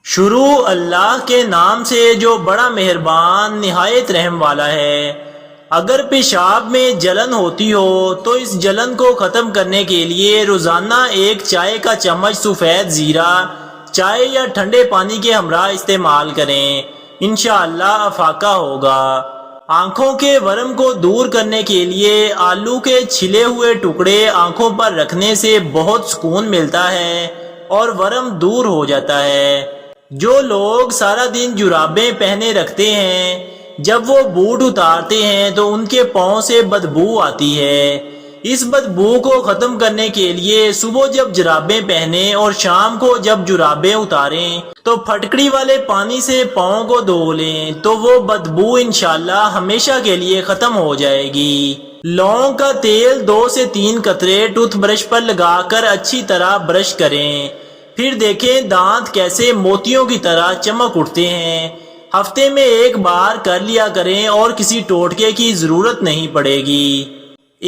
شروع اللہ کے نام سے جو بڑا مہربان نہایت رحم والا ہے۔ اگر پیشاب میں جلن ہوتی ہو تو اس جلن کو ختم کرنے کے لیے روزانہ ایک چائے کا چمچ سفید زیرہ چائے یا ٹھنڈے پانی کے ہمراہ استعمال کریں، انشاءاللہ افاقہ ہوگا۔ آنکھوں کے ورم کو دور کرنے کے لیے آلو کے چھلے ہوئے ٹکڑے آنکھوں پر رکھنے سے بہت سکون ملتا ہے اور ورم دور ہو جاتا ہے۔ جو لوگ سارا دن جرابیں پہنے رکھتے ہیں، جب وہ بوٹ اتارتے ہیں تو ان کے پاؤں سے بدبو آتی ہے۔ اس بدبو کو ختم کرنے کے لیے صبح جب جرابیں پہنیں اور شام کو جب جرابیں اتاریں تو پھٹکڑی والے پانی سے پاؤں کو دھو لیں تو وہ بدبو انشاءاللہ ہمیشہ کے لیے ختم ہو جائے گی۔ لونگ کا تیل 2 سے 3 قطرے ٹوتھ برش پر لگا کر اچھی طرح برش کریں، پھر دیکھیں دانت کیسے موتیوں کی طرح چمک اٹھتے ہیں۔ ہفتے میں ایک بار کر لیا کریں اور کسی ٹوٹکے کی ضرورت نہیں پڑے گی۔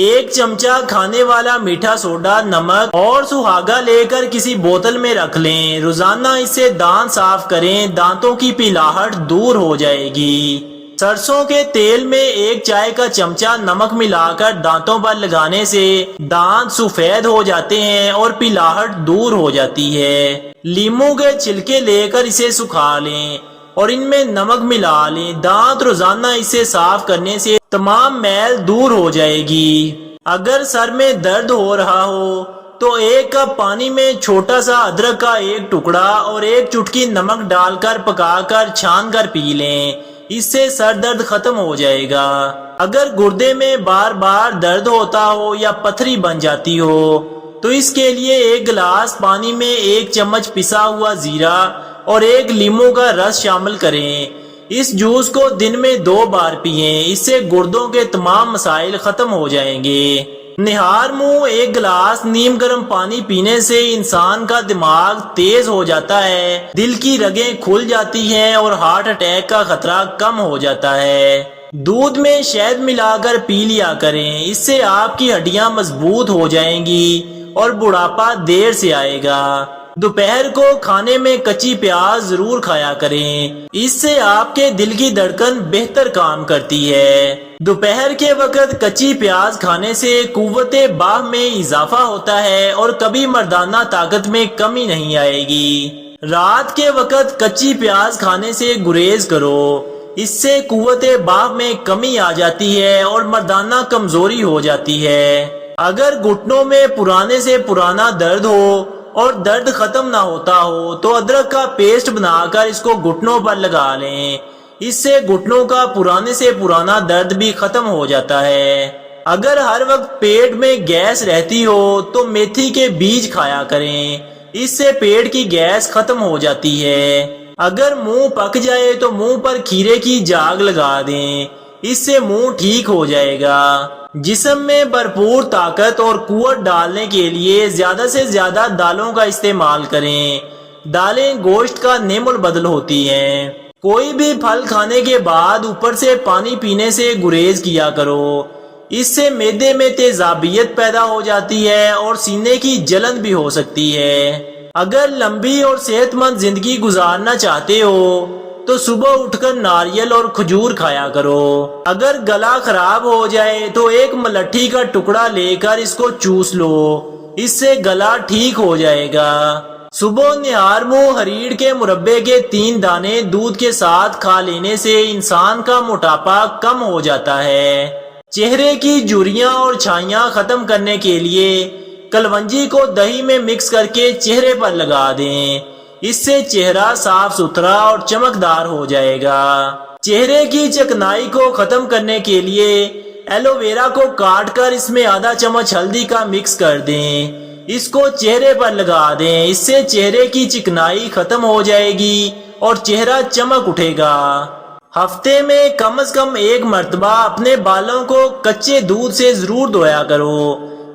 1 چمچہ کھانے والا میٹھا سوڈا، نمک اور سہاگا لے کر کسی بوتل میں رکھ لیں، روزانہ اس سے دانت صاف کریں، دانتوں کی پیلاہٹ دور ہو جائے گی۔ سرسوں کے تیل میں 1 چائے کا چمچہ نمک ملا کر دانتوں پر لگانے سے دانت سفید ہو جاتے ہیں اور پیلاہٹ دور ہو جاتی ہے۔ لیموں کے چھلکے لے کر اسے سکھا لیں اور ان میں نمک ملا لیں، دانت روزانہ اسے صاف کرنے سے تمام میل دور ہو جائے گی۔ اگر سر میں درد ہو رہا ہو تو 1 کپ پانی میں چھوٹا سا ادرک کا 1 ٹکڑا اور 1 چٹکی نمک ڈال کر پکا کر چھان کر پی لیں، اس سے سر درد ختم ہو جائے گا۔ اگر گردے میں بار بار درد ہوتا ہو یا پتھری بن جاتی ہو تو اس کے لیے 1 گلاس پانی میں 1 چمچ پسا ہوا زیرہ اور 1 لیموں کا رس شامل کریں۔ اس جوس کو دن میں 2 بار پئیں، اس سے گردوں کے تمام مسائل ختم ہو جائیں گے۔ نہار منہ 1 گلاس نیم گرم پانی پینے سے انسان کا دماغ تیز ہو جاتا ہے، دل کی رگیں کھل جاتی ہیں اور ہارٹ اٹیک کا خطرہ کم ہو جاتا ہے۔ دودھ میں شہد ملا کر پی لیا کریں، اس سے آپ کی ہڈیاں مضبوط ہو جائیں گی اور بڑھاپا دیر سے آئے گا۔ دوپہر کو کھانے میں کچی پیاز ضرور کھایا کریں، اس سے آپ کے دل کی دھڑکن بہتر کام کرتی ہے۔ دوپہر کے وقت کچی پیاز کھانے سے قوت باہ میں اضافہ ہوتا ہے اور کبھی مردانہ طاقت میں کمی نہیں آئے گی۔ رات کے وقت کچی پیاز کھانے سے گریز کرو، اس سے قوت باہ میں کمی آ جاتی ہے اور مردانہ کمزوری ہو جاتی ہے۔ اگر گھٹنوں میں پرانے سے پرانا درد ہو اور درد ختم نہ ہوتا ہو تو ادرک کا پیسٹ بنا کر اس کو گھٹنوں پر لگا لیں، اس سے گھٹنوں کا پرانے سے پرانا درد بھی ختم ہو جاتا ہے۔ اگر ہر وقت پیٹ میں گیس رہتی ہو تو میتھی کے بیج کھایا کریں، اس سے پیٹ کی گیس ختم ہو جاتی ہے۔ اگر منہ پک جائے تو منہ پر کھیرے کی جاگ لگا دیں، اس سے منہ ٹھیک ہو جائے گا۔ جسم میں بھرپور طاقت اور قوت ڈالنے کے لیے زیادہ سے زیادہ دالوں کا استعمال کریں، دالیں گوشت کا نعم البدل ہوتی ہیں۔ کوئی بھی پھل کھانے کے بعد اوپر سے پانی پینے سے گریز کیا کرو، اس سے معدے میں تیزابیت پیدا ہو جاتی ہے اور سینے کی جلن بھی ہو سکتی ہے۔ اگر لمبی اور صحت مند زندگی گزارنا چاہتے ہو تو صبح اٹھ کر ناریل اور کھجور کھایا کرو۔ اگر گلا خراب ہو جائے تو 1 ملٹھی کا ٹکڑا لے کر اس کو چوس لو، اس سے گلا ٹھیک ہو جائے گا۔ صبح نہار منہ ہریڑ کے مربے کے 3 دانے دودھ کے ساتھ کھا لینے سے انسان کا موٹاپا کم ہو جاتا ہے۔ چہرے کی جھریاں اور چھائیاں ختم کرنے کے لیے کلونجی کو دہی میں مکس کر کے چہرے پر لگا دیں، اس سے چہرہ صاف ستھرا اور چمکدار ہو جائے گا۔ چہرے کی چکنائی کو ختم کرنے کے لیے ایلو ویرا کو کاٹ کر اس میں آدھا چمچ ہلدی کا مکس کر دیں، اس کو چہرے پر لگا دیں، اس سے چہرے کی چکنائی ختم ہو جائے گی اور چہرہ چمک اٹھے گا۔ ہفتے میں کم از کم 1 مرتبہ اپنے بالوں کو کچے دودھ سے ضرور دھویا کرو،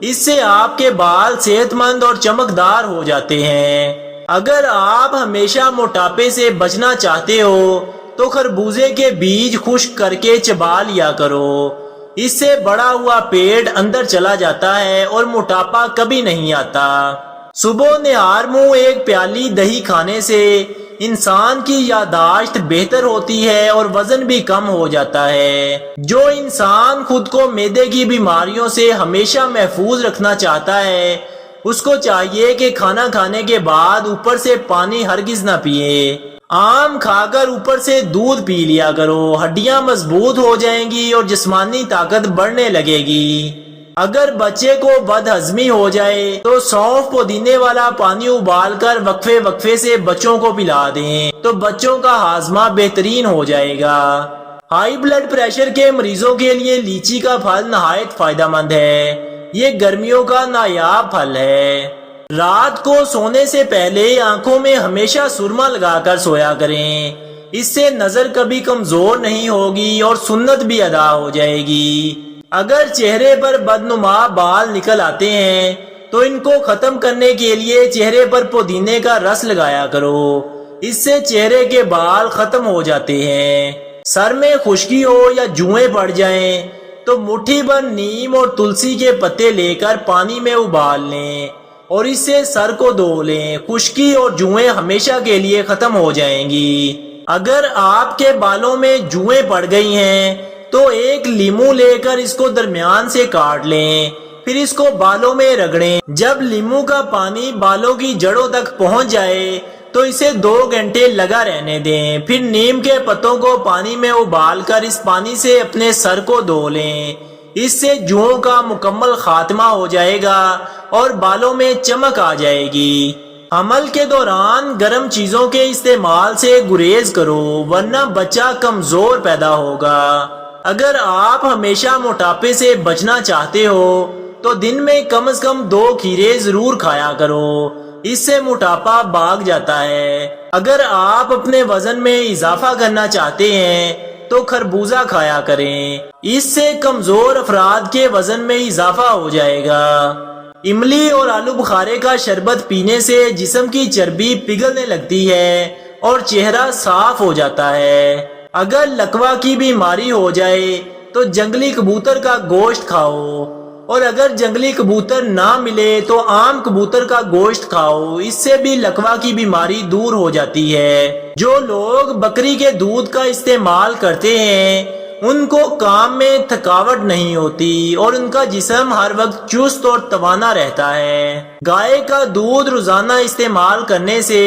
اس سے آپ کے بال صحت مند اور چمکدار ہو جاتے ہیں۔ اگر آپ ہمیشہ موٹاپے سے بچنا چاہتے ہو تو خربوزے کے بیج خشک کر کے چبا لیا کرو، اس سے بڑا ہوا پیٹ اندر چلا جاتا ہے اور موٹاپا کبھی نہیں آتا۔ صبح نہار منہ 1 پیالی دہی کھانے سے انسان کی یادداشت بہتر ہوتی ہے اور وزن بھی کم ہو جاتا ہے۔ جو انسان خود کو معدے کی بیماریوں سے ہمیشہ محفوظ رکھنا چاہتا ہے اس کو چاہیے کہ کھانا کھانے کے بعد اوپر سے پانی ہرگز نہ پیے۔ آم کھا کر اوپر سے دودھ پی لیا کرو، ہڈیاں مضبوط ہو جائیں گی اور جسمانی طاقت بڑھنے لگے گی۔ اگر بچے کو بد ہضمی ہو جائے تو سونف پودینے والا پانی ابال کر وقفے وقفے سے بچوں کو پلا دیں تو بچوں کا ہاضمہ بہترین ہو جائے گا۔ ہائی بلڈ پریشر کے مریضوں کے لیے لیچی کا پھل نہایت فائدہ مند ہے۔ یہ گرمیوں کا نایاب پھل ہے۔ رات کو سونے سے پہلے آنکھوں میں ہمیشہ سرما لگا کر سویا کریں، اس سے نظر کبھی کمزور نہیں ہوگی اور سنت بھی ادا ہو جائے گی۔ اگر چہرے پر بدنما بال نکل آتے ہیں تو ان کو ختم کرنے کے لیے چہرے پر پودینے کا رس لگایا کرو، اس سے چہرے کے بال ختم ہو جاتے ہیں۔ سر میں خشکی ہو یا جوئیں پڑ جائیں تو مٹھی بھر نیم اور تلسی کے پتے لے کر پانی میں ابال لیں اور اس سے سر کو دھو لیں، خشکی اور جوئیں ہمیشہ کے لیے ختم ہو جائیں گی۔ اگر آپ کے بالوں میں جوئیں پڑ گئی ہیں تو ایک لیمو لے کر اس کو درمیان سے کاٹ لیں، پھر اس کو بالوں میں رگڑیں۔ جب لیمو کا پانی بالوں کی جڑوں تک پہنچ جائے تو اسے 2 گھنٹے لگا رہنے دیں، پھر نیم کے پتوں کو پانی میں ابال کر اس پانی سے اپنے سر کو دھو لیں، اس سے جوؤں کا مکمل خاتمہ ہو جائے گا اور بالوں میں چمک آ جائے گی۔ حمل کے دوران گرم چیزوں کے استعمال سے گریز کرو ورنہ بچہ کمزور پیدا ہوگا۔ اگر آپ ہمیشہ موٹاپے سے بچنا چاہتے ہو تو دن میں کم از کم 2 کھیرے ضرور کھایا کرو، اس سے موٹاپا بھاگ جاتا ہے۔ اگر آپ اپنے وزن میں اضافہ کرنا چاہتے ہیں تو خربوزہ کھایا کریں، اس سے کمزور افراد کے وزن میں اضافہ ہو جائے گا۔ املی اور آلو بخارے کا شربت پینے سے جسم کی چربی پگھلنے لگتی ہے اور چہرہ صاف ہو جاتا ہے۔ اگر لکوہ کی بیماری ہو جائے تو جنگلی کبوتر کا گوشت کھاؤ، اور اگر جنگلی کبوتر نہ ملے تو عام کبوتر کا گوشت کھاؤ، اس سے بھی لکوہ کی بیماری دور ہو جاتی ہے۔ جو لوگ بکری کے دودھ کا استعمال کرتے ہیں ان کو کام میں تھکاوٹ نہیں ہوتی اور ان کا جسم ہر وقت چست اور توانا رہتا ہے۔ گائے کا دودھ روزانہ استعمال کرنے سے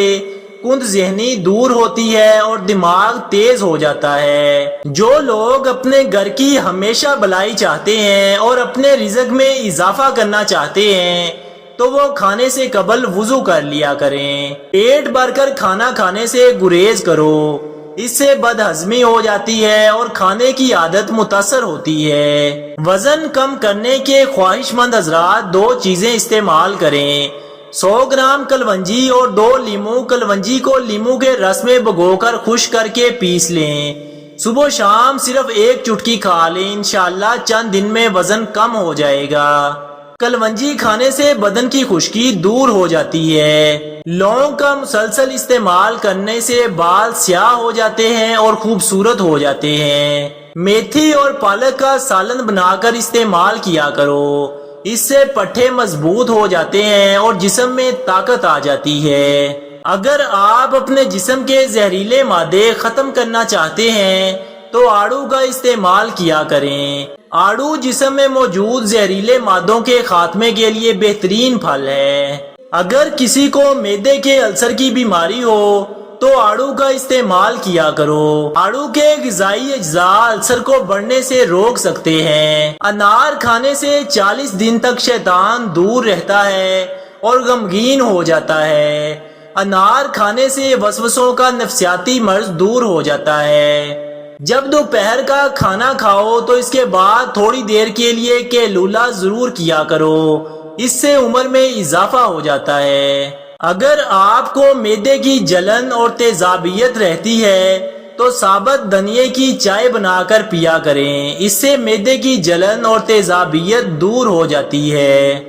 کند ذہنی دور ہوتی ہے اور دماغ تیز ہو جاتا ہے۔ جو لوگ اپنے گھر کی ہمیشہ بھلائی چاہتے ہیں اور اپنے رزق میں اضافہ کرنا چاہتے ہیں تو وہ کھانے سے قبل وضو کر لیا کریں۔ پیٹ بھر کر کھانا کھانے سے گریز کرو، اس سے بد ہضمی ہو جاتی ہے اور کھانے کی عادت متاثر ہوتی ہے۔ وزن کم کرنے کے خواہش مند حضرات 2 چیزیں استعمال کریں، 100 گرام کلونجی اور 2 لیمو۔ کلونجی کو لیمو کے رس میں بھگو کر خشک کر کے پیس لیں، صبح و شام صرف 1 چٹکی کھا لیں، انشاءاللہ چند دن میں وزن کم ہو جائے گا۔ کلونجی کھانے سے بدن کی خشکی دور ہو جاتی ہے۔ لونگ کا مسلسل استعمال کرنے سے بال سیاہ ہو جاتے ہیں اور خوبصورت ہو جاتے ہیں۔ میتھی اور پالک کا سالن بنا کر استعمال کیا کرو، اس سے پٹھے مضبوط ہو جاتے ہیں اور جسم میں طاقت آ جاتی ہے۔ اگر آپ اپنے جسم کے زہریلے مادے ختم کرنا چاہتے ہیں تو آڑو کا استعمال کیا کریں۔ آڑو جسم میں موجود زہریلے مادوں کے خاتمے کے لیے بہترین پھل ہے۔ اگر کسی کو معدے کے السر کی بیماری ہو تو آڑو کا استعمال کیا کرو۔ آڑو کے غذائی اجزاء السر کو بڑھنے سے روک سکتے ہیں۔ انار کھانے سے 40 دن تک شیطان دور رہتا ہے اور غمگین ہو جاتا ہے۔ انار کھانے سے وسوسوں کا نفسیاتی مرض دور ہو جاتا ہے۔ جب دوپہر کا کھانا کھاؤ تو اس کے بعد تھوڑی دیر کے لیے کیلولا ضرور کیا کرو، اس سے عمر میں اضافہ ہو جاتا ہے۔ اگر آپ کو معدے کی جلن اور تیزابیت رہتی ہے تو ثابت دھنیے کی چائے بنا کر پیا کریں، اس سے معدے کی جلن اور تیزابیت دور ہو جاتی ہے۔